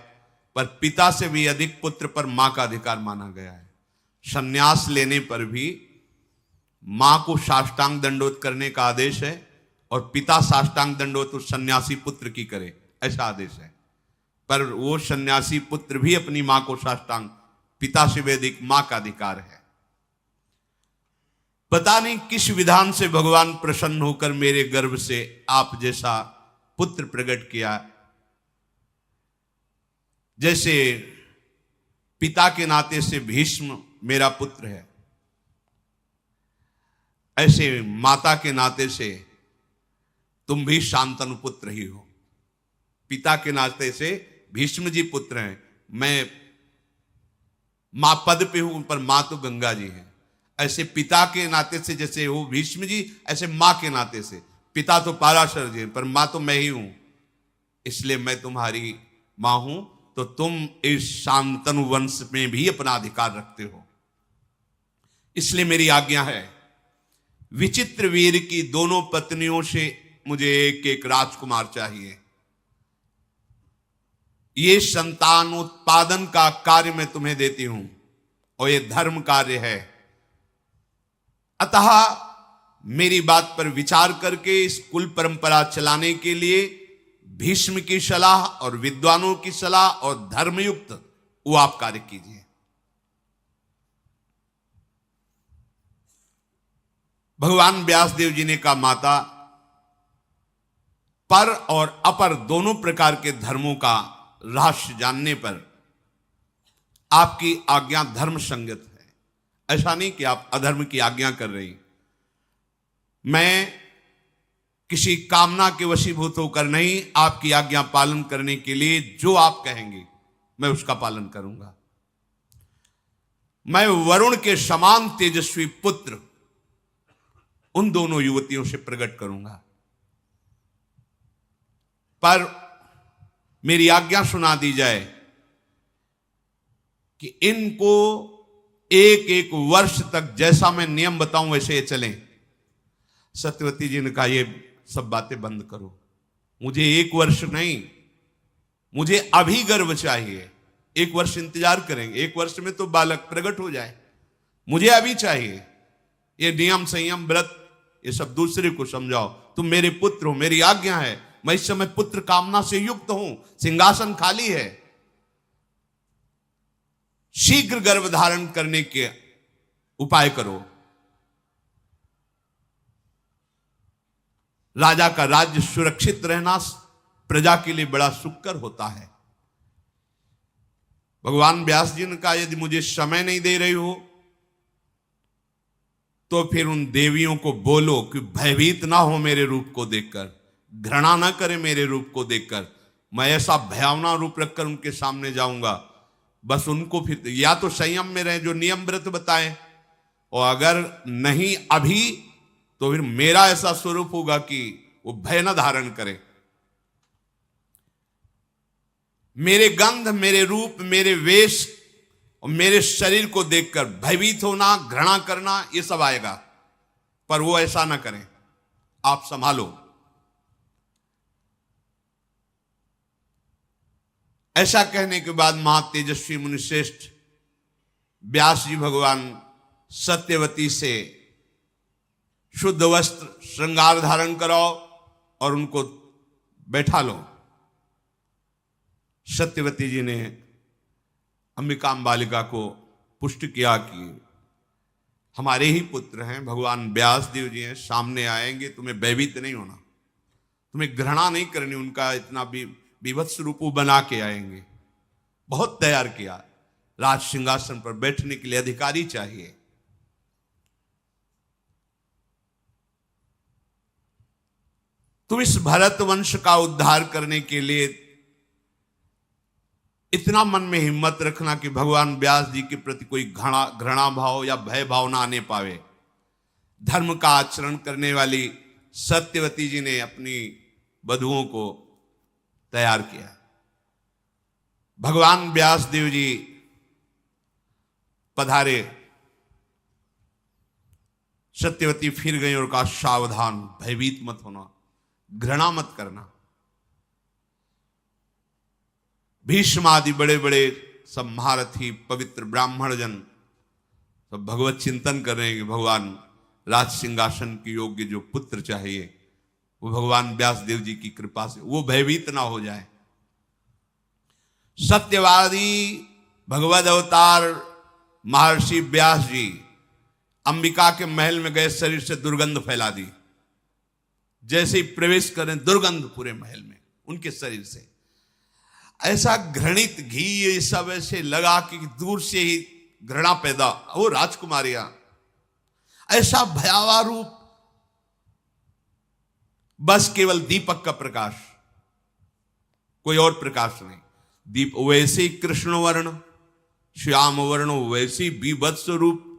पर पिता से भी अधिक पुत्र पर मां का अधिकार माना गया है। संन्यास लेने पर भी मां को साष्टांग दंडोत करने का आदेश है और पिता साष्टांग दंडोत उस सन्यासी पुत्र की करे, ऐसा आदेश है। पर वो सन्यासी पुत्र भी अपनी मां को साष्टांग, पिता से भी अधिक मां का अधिकार है। पता नहीं किस विधान से भगवान प्रसन्न होकर मेरे गर्भ से आप जैसा पुत्र प्रकट किया। जैसे पिता के नाते से भीष्म मेरा पुत्र है, ऐसे माता के नाते से तुम भी शांतनु पुत्र ही हो। पिता के नाते से भीष्म जी पुत्र हैं, मैं मां पद पे हूं, पर मां तो गंगा जी हैं। ऐसे पिता के नाते से जैसे हो भीष्म जी, ऐसे मां के नाते से, पिता तो पाराशर जी पर मां तो मैं ही हूं, इसलिए मैं तुम्हारी मां हूं, तो तुम इस शांतनु वंश में भी अपना अधिकार रखते हो। इसलिए मेरी आज्ञा है, विचित्र वीर की दोनों पत्नियों से मुझे एक एक राजकुमार चाहिए। ये संतान उत्पादन का कार्य मैं तुम्हें देती हूं और ये धर्म कार्य है। अतः मेरी बात पर विचार करके इस कुल परंपरा चलाने के लिए भीष्म की सलाह और विद्वानों की सलाह और धर्मयुक्त वो आप कार्य कीजिए। भगवान व्यासदेव जी ने कहा, माता, पर और अपर दोनों प्रकार के धर्मों का रहस्य जानने पर आपकी आज्ञा धर्म संगत है। ऐसा नहीं कि आप अधर्म की आज्ञा कर रही। मैं किसी कामना के वशीभूत होकर नहीं, आपकी आज्ञा पालन करने के लिए जो आप कहेंगे मैं उसका पालन करूंगा। मैं वरुण के समान तेजस्वी पुत्र उन दोनों युवतियों से प्रकट करूंगा, पर मेरी आज्ञा सुना दी जाए कि इनको एक एक वर्ष तक जैसा मैं नियम बताऊं वैसे ये चलें। सत्यवती जी ने कहा, ये सब बातें बंद करो, मुझे एक वर्ष नहीं, मुझे अभी गर्भ चाहिए। एक वर्ष इंतजार करेंगे, एक वर्ष में तो बालक प्रकट हो जाए, मुझे अभी चाहिए। ये नियम संयम व्रत ये सब दूसरे को समझाओ, तुम मेरे पुत्र हो, मेरी आज्ञा है। मैं इस समय पुत्र कामना से युक्त हूं, सिंहासन खाली है, शीघ्र गर्भ धारण करने के उपाय करो। राजा का राज्य सुरक्षित रहना प्रजा के लिए बड़ा सुखकर होता है। भगवान व्यास जी ने कहा यदि मुझे समय नहीं दे रही हो तो फिर उन देवियों को बोलो कि भयभीत ना हो मेरे रूप को देखकर, घृणा ना करे मेरे रूप को देखकर। मैं ऐसा भयावना रूप रखकर उनके सामने जाऊंगा, बस उनको फिर या तो संयम में रहे, जो नियम व्रत बताएं, और अगर नहीं अभी तो फिर मेरा ऐसा स्वरूप होगा कि वो भय न धारण करे। मेरे गंध, मेरे रूप, मेरे वेश और मेरे शरीर को देखकर भयभीत होना, घृणा करना, ये सब आएगा, पर वो ऐसा ना करें, आप संभालो। ऐसा कहने के बाद महातेजस्वी मुनिश्रेष्ठ व्यास जी भगवान सत्यवती से शुद्ध वस्त्र श्रृंगार धारण कराओ और उनको बैठा लो। सत्यवती जी ने अंबिका बालिका को पुष्ट किया कि हमारे ही पुत्र हैं, भगवान व्यास देव जी हैं, सामने आएंगे, तुम्हें भयभीत नहीं होना, तुम्हें घृणा नहीं करनी, उनका इतना भी विभत्स रूप बना के आएंगे। बहुत तैयार किया, राज सिंहासन पर बैठने के लिए अधिकारी चाहिए। तुम इस भरत वंश का उद्धार करने के लिए इतना मन में हिम्मत रखना कि भगवान व्यास जी के प्रति कोई घृणा भाव या भय भाव ना आने पावे। धर्म का आचरण करने वाली सत्यवती जी ने अपनी वधुओं को तैयार किया। भगवान व्यास देव जी पधारे, सत्यवती फिर गई और कहा सावधान, भयभीत मत होना, घृणा मत करना। भीष्म आदि बड़े बड़े सब महारथी पवित्र ब्राह्मण जन सब भगवत चिंतन कर रहे हैं कि भगवान राज सिंहासन के योग्य जो पुत्र चाहिए वो भगवान व्यास देव जी की कृपा से वो भयभीत ना हो जाए। सत्यवादी भगवद अवतार महर्षि व्यास जी अंबिका के महल में गए, शरीर से दुर्गंध फैला दी। जैसे ही प्रवेश करें दुर्गंध पूरे महल में उनके शरीर से, ऐसा घृणित घी ये सब ऐसे लगा कि दूर से ही घृणा पैदा। वो राजकुमारियां, ऐसा भयावह रूप, बस केवल दीपक का प्रकाश, कोई और प्रकाश नहीं। दीप वैसे ही कृष्ण वर्ण, श्याम वर्ण, वैसी बीभत्स रूप।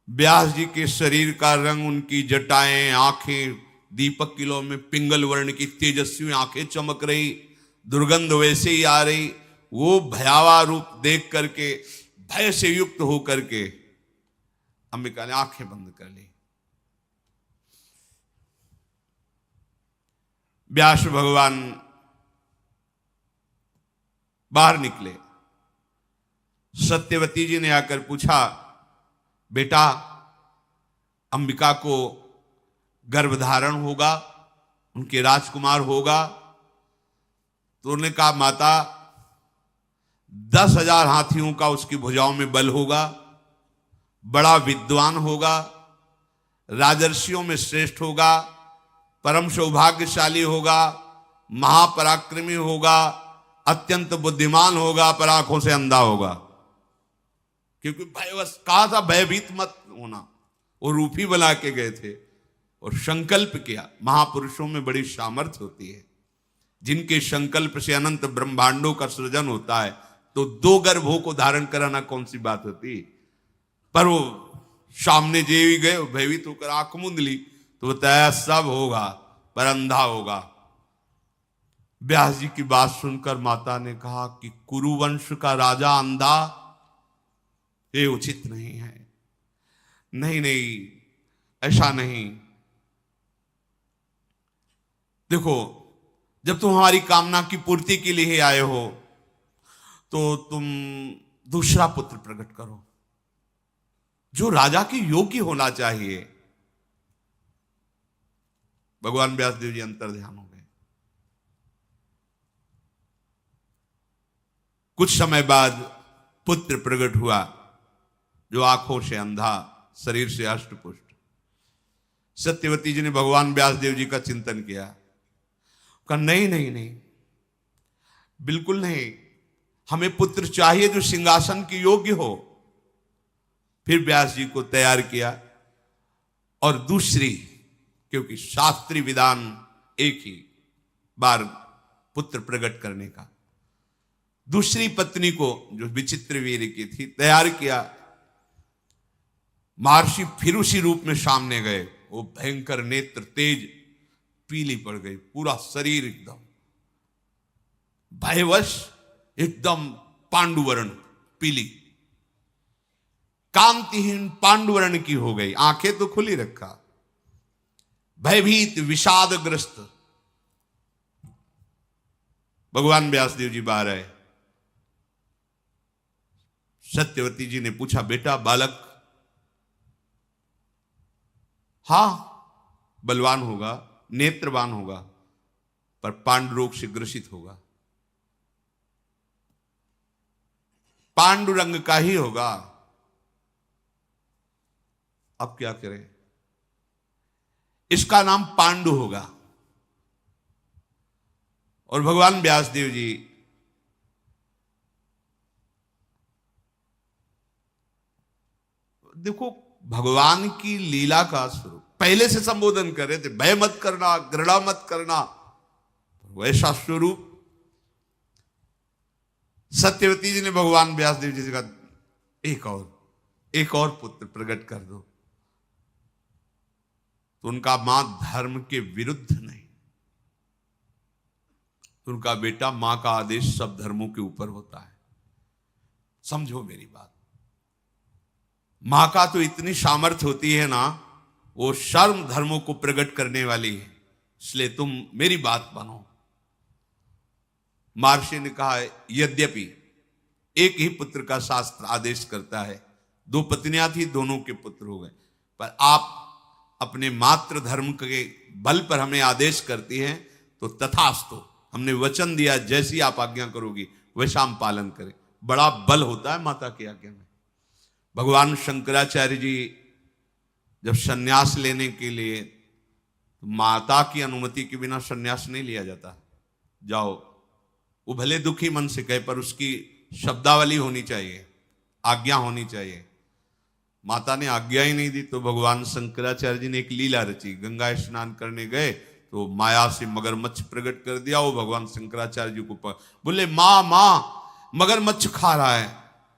व्यास जी के शरीर का रंग, उनकी जटाएं, आंखें दीपक किलो में पिंगल वर्ण की तेजस्वी आंखें चमक रही, दुर्गंध वैसे ही आ रही। वो भयावह रूप देख करके भय से युक्त होकर के अंबिका ने आंखें बंद कर ली। व्यास भगवान बाहर निकले। सत्यवती जी ने आकर पूछा, बेटा अंबिका को गर्भधारण होगा, उनके राजकुमार होगा? तो उन्होंने कहा, माता 10,000 हाथियों का उसकी भुजाओं में बल होगा, बड़ा विद्वान होगा, राजर्षियों में श्रेष्ठ होगा, परम सौभाग्यशाली होगा, महापराक्रमी होगा, अत्यंत बुद्धिमान होगा, पर आंखों से अंधा होगा। क्योंकि भयवश कहा था भयभीत मत होना, वो रूप ही बना के गए थे और संकल्प किया। महापुरुषों में बड़ी सामर्थ्य होती है, जिनके संकल्प से अनंत ब्रह्मांडों का सृजन होता है। तो 2 गर्भों को धारण कराना कौन सी बात होती। पर वो सामने जेवी गए, भयभीत होकर आंख मूंद ली, तो बताया सब होगा पर अंधा होगा। व्यास जी की बात सुनकर माता ने कहा कि कुरुवंश का राजा अंधा, ये उचित नहीं है। नहीं नहीं, ऐसा नहीं। देखो, जब तुम हमारी कामना की पूर्ति के लिए आए हो तो तुम दूसरा पुत्र प्रकट करो जो राजा के योग्य होना चाहिए। भगवान व्यासदेव जी अंतर ध्यान हो गए। कुछ समय बाद पुत्र प्रकट हुआ जो आंखों से अंधा, शरीर से अष्टपुष्ट। सत्यवती जी ने भगवान व्यासदेव जी का चिंतन किया, कहा नहीं नहीं नहीं, बिल्कुल नहीं, हमें पुत्र चाहिए जो सिंहासन के योग्य हो। फिर व्यास जी को तैयार किया और दूसरी, क्योंकि शास्त्रीय विधान एक ही बार पुत्र प्रकट करने का, दूसरी पत्नी को जो विचित्र वीर की थी तैयार किया। महर्षि फिर उसी रूप में सामने गए, वो भयंकर नेत्र तेज पीली पड़ गई, पूरा शरीर एकदम भयवश एकदम पांडुवर्ण पीली, कांतिहीन पांडुवर्ण की हो गई, आंखें तो खुली रखा, भयभीत विषादग्रस्त। भगवान व्यासदेव जी बाहर आए। सत्यवती जी ने पूछा, बेटा बालक? हां, बलवान होगा, नेत्रवान होगा, पर पांडु रोग से ग्रसित होगा, पांडुरंग का ही होगा। अब क्या करें? इसका नाम पांडु होगा। और भगवान व्यासदेव जी देखो, भगवान की लीला का स्वरूप पहले से संबोधन कर रहे थे, भय मत करना, घृणा मत करना, वैसा स्वरूप सत्यवती जी ने भगवान व्यासदेव जी से कहा, एक और पुत्र प्रकट कर दो। तो उनका मां धर्म के विरुद्ध नहीं, तो उनका बेटा, मां का आदेश सब धर्मों के ऊपर होता है। समझो मेरी बात, मां का तो इतनी सामर्थ्य होती है ना, वो सर्व धर्मों को प्रकट करने वाली है, इसलिए तुम मेरी बात मानो। महर्षि ने कहा, यद्यपि एक ही पुत्र का शास्त्र आदेश करता है, दो पत्नियां थी, दोनों के पुत्र हो गए, पर आप अपने मातृ धर्म के बल पर हमें आदेश करती हैं, तो तथास्तु, हमने वचन दिया, जैसी आप आज्ञा करोगी वैसा हम पालन करें। बड़ा बल होता है माता की आज्ञा में। भगवान शंकराचार्य जी जब सन्यास लेने के लिए, तो माता की अनुमति के बिना सन्यास नहीं लिया जाता। जाओ, वो भले दुखी मन से कहे, पर उसकी शब्दावली होनी चाहिए, आज्ञा होनी चाहिए। माता ने आज्ञा ही नहीं दी, तो भगवान शंकराचार्य जी ने एक लीला रची। गंगा स्नान करने गए तो माया से मगरमच्छ प्रकट कर दिया। वो भगवान शंकराचार्य जी को बोले, माँ माँ मगरमच्छ खा रहा है।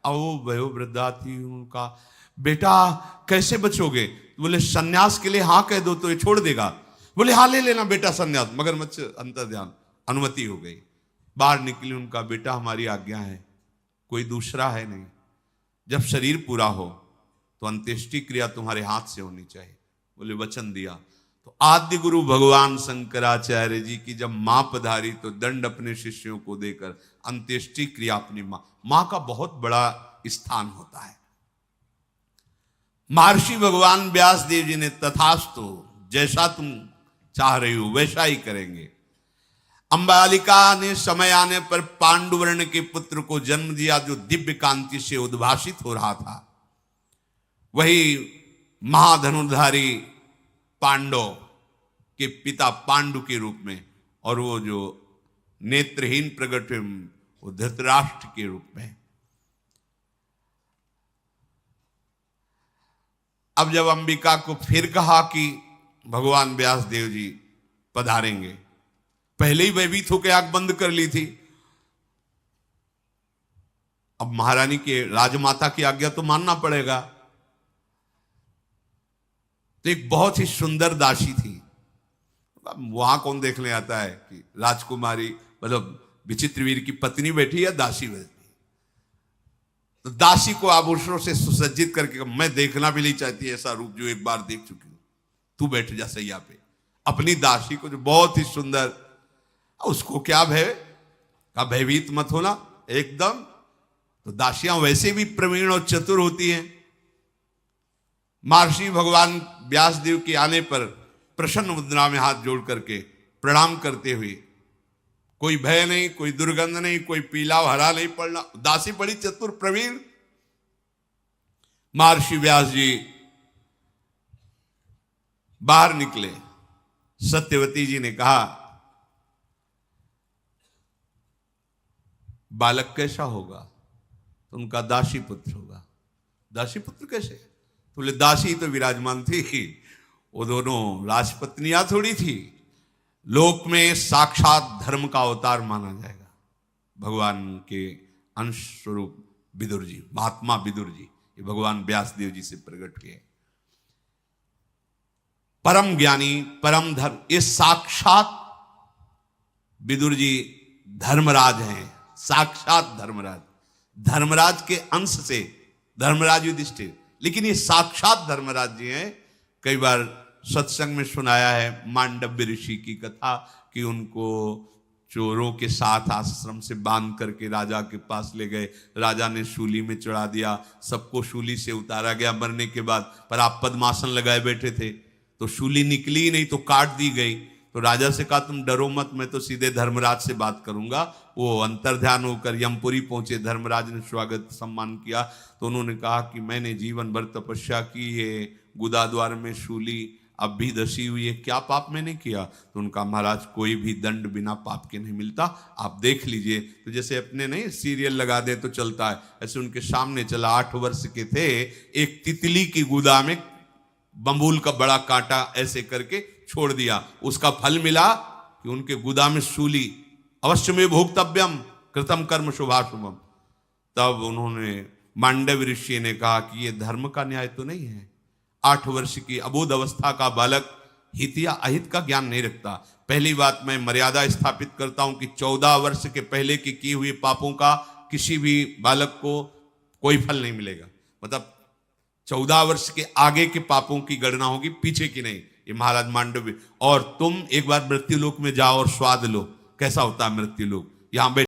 अब वो वयो वृद्धा थी, उनका बेटा कैसे बचोगे? बोले सन्यास के लिए हाँ कह दो तो ये छोड़ देगा। बोले हाँ ले लेना बेटा सन्यास। मगरमच्छ अंतर ध्यान, अनुमति हो गई। बाहर निकली, उनका बेटा हमारी आज्ञा है, कोई दूसरा है नहीं। जब शरीर पूरा हो तो अंत्येष्टि क्रिया तुम्हारे हाथ से होनी चाहिए। बोले वचन दिया। तो आद्य गुरु भगवान शंकराचार्य जी की जब मां पधारी, तो दंड अपने शिष्यों को देकर अंत्येष्टि क्रिया अपनी मां का बहुत बड़ा स्थान होता है। महर्षि भगवान व्यास देव जी ने तथास्तु, जैसा तुम चाह रही हो वैसा ही करेंगे। अंबालिका ने समय आने पर पांडुवर्ण के पुत्र को जन्म दिया, जो दिव्य कांति से उद्भासित हो रहा था। वही महाधनुर्धारी पांडव के पिता पांडु के रूप में, और वो जो नेत्रहीन प्रकट हुए वो धृतराष्ट्र के रूप में। अब जब अंबिका को फिर कहा कि भगवान व्यासदेव जी पधारेंगे, पहले ही भयभीत होकर आंख बंद कर ली थी। अब महारानी के राजमाता की आज्ञा तो मानना पड़ेगा। तो एक बहुत ही सुंदर दासी थी, वहां कौन देखने आता है कि राजकुमारी मतलब विचित्रवीर की पत्नी बैठी या दासी बैठी। तो दासी को आभूषणों से सुसज्जित करके, मैं देखना भी नहीं चाहती ऐसा रूप जो एक बार देख चुकी हूं, तू बैठ जा सैया पे। अपनी दासी को जो बहुत ही सुंदर, उसको क्या भय का, भयभीत मत होना एकदम। तो दासियां वैसे भी प्रवीण और चतुर होती हैं। महर्षि भगवान व्यासदेव के आने पर प्रसन्न मुद्रा में हाथ जोड़ करके प्रणाम करते हुए, कोई भय नहीं, कोई दुर्गंध नहीं, कोई पीला हरा नहीं पड़ना। दासी बड़ी चतुर प्रवीण। महर्षि व्यास जी बाहर निकले। सत्यवती जी ने कहा, बालक कैसा होगा? तो उनका दासी पुत्र होगा। दासी पुत्र कैसे? तो बोले दासी तो विराजमान थी, वो दोनों राजपत्नियां थोड़ी थी। लोक में साक्षात धर्म का अवतार माना जाएगा। भगवान के अंश स्वरूप विदुर जी, महात्मा विदुर जी, ये भगवान व्यासदेव जी से प्रकट हुए। परम ज्ञानी, परम धर्म, ये साक्षात विदुर जी धर्मराज हैं, साक्षात धर्मराज, धर्मराज के अंश से धर्मराज युधिष्ठिर, लेकिन ये साक्षात धर्मराज जी हैं। कई बार सत्संग में सुनाया है मांडव्य ऋषि की कथा कि उनको चोरों के साथ आश्रम से बांध करके राजा के पास ले गए, राजा ने शूली में चढ़ा दिया, सबको शूली से उतारा गया मरने के बाद, पर आप पद्मासन लगाए बैठे थे तो शूली निकली ही नहीं तो काट दी गई। तो राजा से कहा तुम डरो मत, मैं तो सीधे धर्मराज से बात करूंगा। वो अंतर्ध्यान होकर यमपुरी पहुंचे, धर्मराज ने स्वागत सम्मान किया। तो उन्होंने कहा कि मैंने जीवन भर तपस्या की है, गुदा द्वार में शूली अब भी धसी हुई है, क्या पाप मैंने किया? तो उनका महाराज कोई भी दंड बिना पाप के नहीं मिलता, आप देख लीजिए। तो जैसे अपने नहीं सीरियल लगा दे तो चलता है, ऐसे उनके सामने चला। 8 वर्ष के थे, एक तितली की गुदा में बम्बूल का बड़ा कांटा ऐसे करके छोड़ दिया, उसका फल मिला कि उनके गुदा में शूली, अवश्य में भोक्तव्यम कृतम कर्म शुभाशुभम। तब उन्होंने मांडव ऋषि ने कहा कि यह धर्म का न्याय तो नहीं है। 8 वर्ष की अबोध अवस्था का बालक हित या अहित का ज्ञान नहीं रखता। पहली बात मैं मर्यादा स्थापित करता हूं कि 14 वर्ष के पहले की किए हुए पापों का किसी भी बालक को कोई फल नहीं मिलेगा। मतलब 14 वर्ष के आगे के पापों की गणना होगी, पीछे की नहीं। ये महाराज मांडव्य। और तुम एक बार मृत्युलोक में जाओ और स्वाद लो कैसा होता है मृत्युलोक। यहां